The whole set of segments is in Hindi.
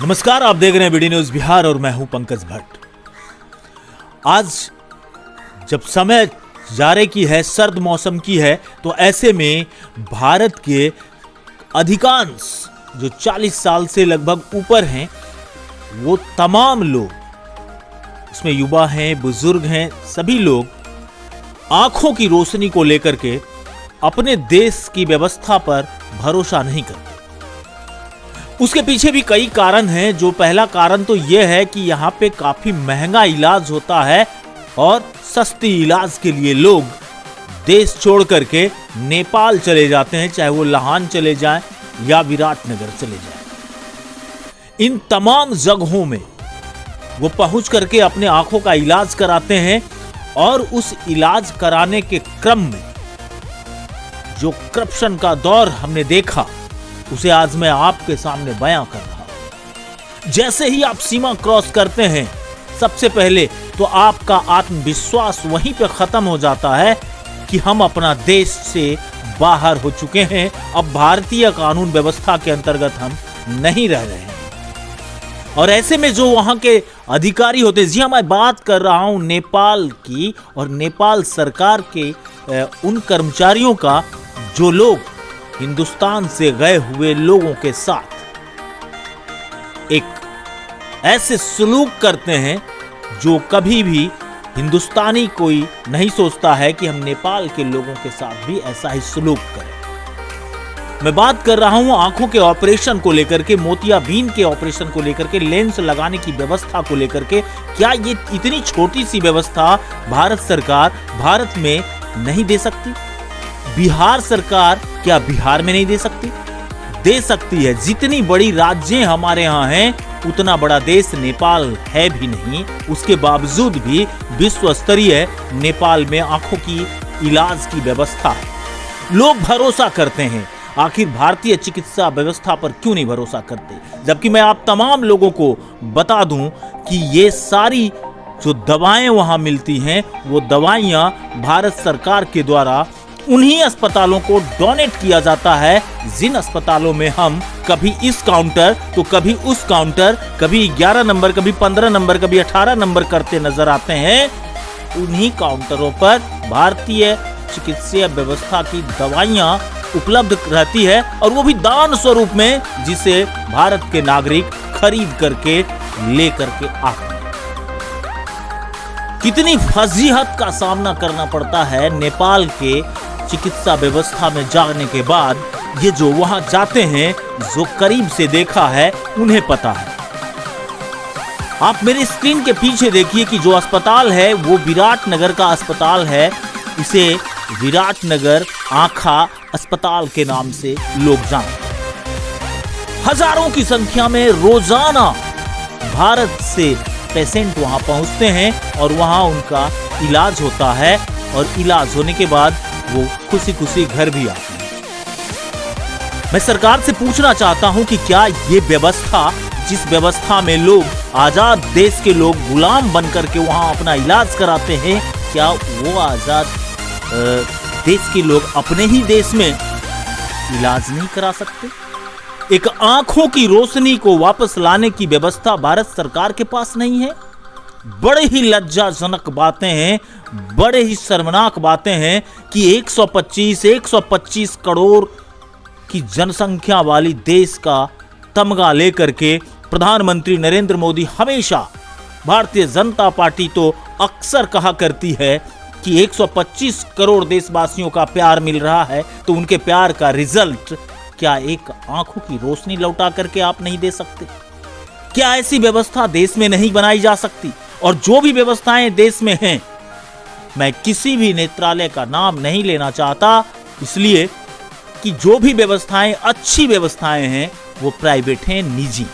नमस्कार, आप देख रहे हैं बीडी न्यूज बिहार और मैं हूं पंकज भट्ट। आज जब समय जाड़े की है, सर्द मौसम की है, तो ऐसे में भारत के अधिकांश जो 40 साल से लगभग ऊपर हैं, वो तमाम लोग, उसमें युवा हैं, बुजुर्ग हैं, सभी लोग आंखों की रोशनी को लेकर के अपने देश की व्यवस्था पर भरोसा नहीं करते। उसके पीछे भी कई कारण हैं। जो पहला कारण तो यह है कि यहाँ पे काफी महंगा इलाज होता है और सस्ती इलाज के लिए लोग देश छोड़ करके नेपाल चले जाते हैं, चाहे वो लाहौर चले जाएं या विराटनगर चले जाएं। इन तमाम जगहों में वो पहुंच करके अपने आंखों का इलाज कराते हैं और उस इलाज कराने के क्रम में जो करप्शन का दौर हमने देखा, उसे आज मैं आपके सामने बयां कर रहा हूं। जैसे ही आप सीमा क्रॉस करते हैं, सबसे पहले तो आपका आत्मविश्वास वहीं पे खत्म हो जाता है कि हम अपना देश से बाहर हो चुके हैं, अब भारतीय कानून व्यवस्था के अंतर्गत हम नहीं रह रहे हैं। और ऐसे में जो वहां के अधिकारी होते, जी मैं बात कर रहा हूं नेपाल की और नेपाल सरकार के उन कर्मचारियों का जो लोग हिंदुस्तान से गए हुए लोगों के साथ एक ऐसे सलूक करते हैं जो कभी भी हिंदुस्तानी कोई नहीं सोचता है कि हम नेपाल के लोगों के साथ भी ऐसा ही सलूक करें। मैं बात कर रहा हूं आंखों के ऑपरेशन को लेकर के, मोतियाबिंद के ऑपरेशन को लेकर के, लेंस लगाने की व्यवस्था को लेकर के। क्या ये इतनी छोटी सी व्यवस्था भारत सरकार भारत में नहीं दे सकती? बिहार सरकार क्या बिहार में नहीं दे सकती? दे सकती है। जितनी बड़ी राज्य हमारे यहाँ हैं, उतना बड़ा देश नेपाल है भी नहीं। उसके बावजूद भी विश्व स्तरीय नेपाल में आंखों की इलाज की व्यवस्था है। लोग भरोसा करते हैं। आखिर भारतीय चिकित्सा व्यवस्था पर क्यों नहीं भरोसा करते? जबकि मैं आप तमाम लोगों को बता दूं कि ये सारी जो दवाएं वहां मिलती हैं, वो दवाइयां भारत सरकार के द्वारा उन्हीं अस्पतालों को डोनेट किया जाता है जिन अस्पतालों में हम कभी इस काउंटर तो कभी उस काउंटर, कभी 11 नंबर, कभी 15 नंबर, कभी 18 नंबर करते नजर आते हैं। उन्हीं काउंटरों पर भारतीय चिकित्सीय व्यवस्था की दवाइयां उपलब्ध रहती है, और वो भी दान स्वरूप में, जिसे भारत के नागरिक खरीद करके लेकर के आते हैं। कितनी फजीहत का सामना करना पड़ता है नेपाल के चिकित्सा व्यवस्था में जाने के बाद। ये जो वहां जाते हैं, जो करीब से देखा है, उन्हें पता है। आप मेरी स्क्रीन के पीछे देखिए कि जो अस्पताल है वो विराटनगर का अस्पताल है। इसे विराटनगर आंखा अस्पताल के नाम से लोग जानते हैं। हजारों की संख्या में रोजाना भारत से पेशेंट वहां पहुंचते हैं और वहां उनका इलाज होता है, और इलाज होने के बाद वो खुशी खुशी घर भी आते हैं। मैं सरकार से पूछना चाहता हूं कि क्या ये व्यवस्था, जिस व्यवस्था में लोग, आजाद देश के लोग गुलाम बनकर के वहां अपना इलाज कराते हैं, क्या वो आजाद देश के लोग अपने ही देश में इलाज नहीं करा सकते? एक आंखों की रोशनी को वापस लाने की व्यवस्था भारत सरकार के पास नहीं है। बड़े ही लज्जाजनक बातें हैं, बड़े ही शर्मनाक बातें हैं कि 125 करोड़ की जनसंख्या वाली देश का तमगा लेकर के प्रधानमंत्री नरेंद्र मोदी हमेशा, भारतीय जनता पार्टी तो अक्सर कहा करती है कि 125 करोड़ देशवासियों का प्यार मिल रहा है, तो उनके प्यार का रिजल्ट क्या एक आंखों की रोशनी लौटा करके आप नहीं दे सकते? क्या ऐसी व्यवस्था देश में नहीं बनाई जा सकती? और जो भी व्यवस्थाएं देश में हैं, मैं किसी भी नेत्रालय का नाम नहीं लेना चाहता, इसलिए कि जो भी व्यवस्थाएं अच्छी व्यवस्थाएं हैं वो प्राइवेट हैं, निजी।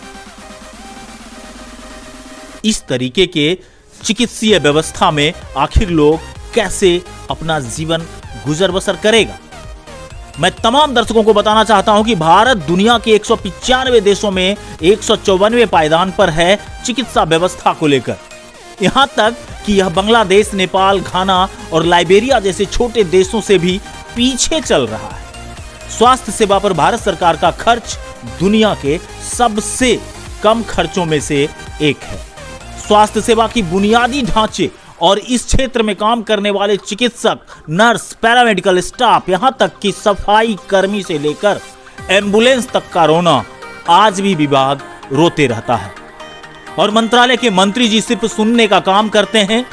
इस तरीके के चिकित्सीय व्यवस्था में आखिर लोग कैसे अपना जीवन गुजर बसर करेगा? मैं तमाम दर्शकों को बताना चाहता हूं कि भारत दुनिया के 195 देशों में 154वें पायदान पर है चिकित्सा व्यवस्था को लेकर। यहां तक कि यह बांग्लादेश, नेपाल, घाना और लाइबेरिया जैसे छोटे देशों से भी पीछे चल रहा है। स्वास्थ्य सेवा पर भारत सरकार का खर्च दुनिया के सबसे कम खर्चों में से एक है। स्वास्थ्य सेवा की बुनियादी ढांचे और इस क्षेत्र में काम करने वाले चिकित्सक, नर्स, पैरामेडिकल स्टाफ, यहां तक कि सफाई कर्मी से लेकर एम्बुलेंस तक का रोना आज भी विभाग रोते रहता है। और मंत्रालय के मंत्री जी सिर्फ सुनने का काम करते हैं।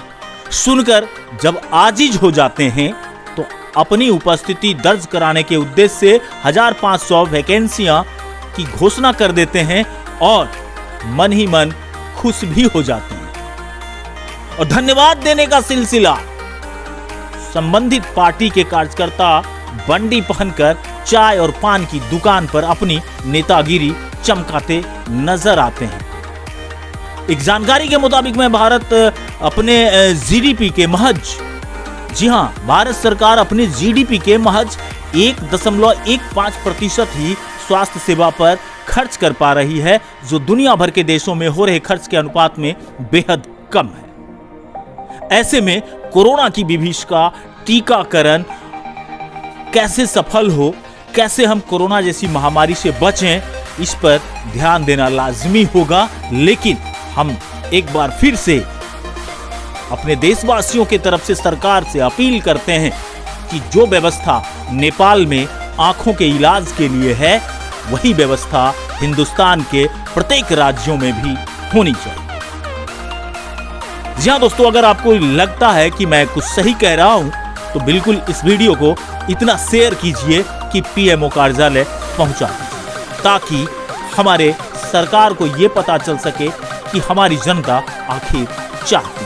सुनकर जब आजिज हो जाते हैं तो अपनी उपस्थिति दर्ज कराने के उद्देश्य से 1500 वैकेंसियां की घोषणा कर देते हैं और मन ही मन खुश भी हो जाते हैं। और धन्यवाद देने का सिलसिला संबंधित पार्टी के कार्यकर्ता बंडी पहनकर चाय और पान की दुकान पर अपनी नेतागिरी चमकाते नजर आते हैं। एक जानकारी के मुताबिक में भारत अपने जीडीपी के महज, जी हां, भारत सरकार अपने जीडीपी के महज 1.15% ही स्वास्थ्य सेवा पर खर्च कर पा रही है, जो दुनिया भर के देशों में हो रहे खर्च के अनुपात में बेहद कम है। ऐसे में कोरोना की विभीषिका टीकाकरण कैसे सफल हो, कैसे हम कोरोना जैसी महामारी से बचें, इस पर ध्यान देना लाजमी होगा। लेकिन हम एक बार फिर से अपने देशवासियों की तरफ से सरकार से अपील करते हैं कि जो व्यवस्था नेपाल में आंखों के इलाज के लिए है, वही व्यवस्था हिंदुस्तान के प्रत्येक राज्यों में भी होनी चाहिए। जी हां दोस्तों, अगर आपको लगता है कि मैं कुछ सही कह रहा हूं तो बिल्कुल इस वीडियो को इतना शेयर कीजिए कि पीएमओ कार्यालय पहुंचा दीजिए, ताकि हमारे सरकार को यह पता चल सके कि हमारी जनता आखिर चाहती है।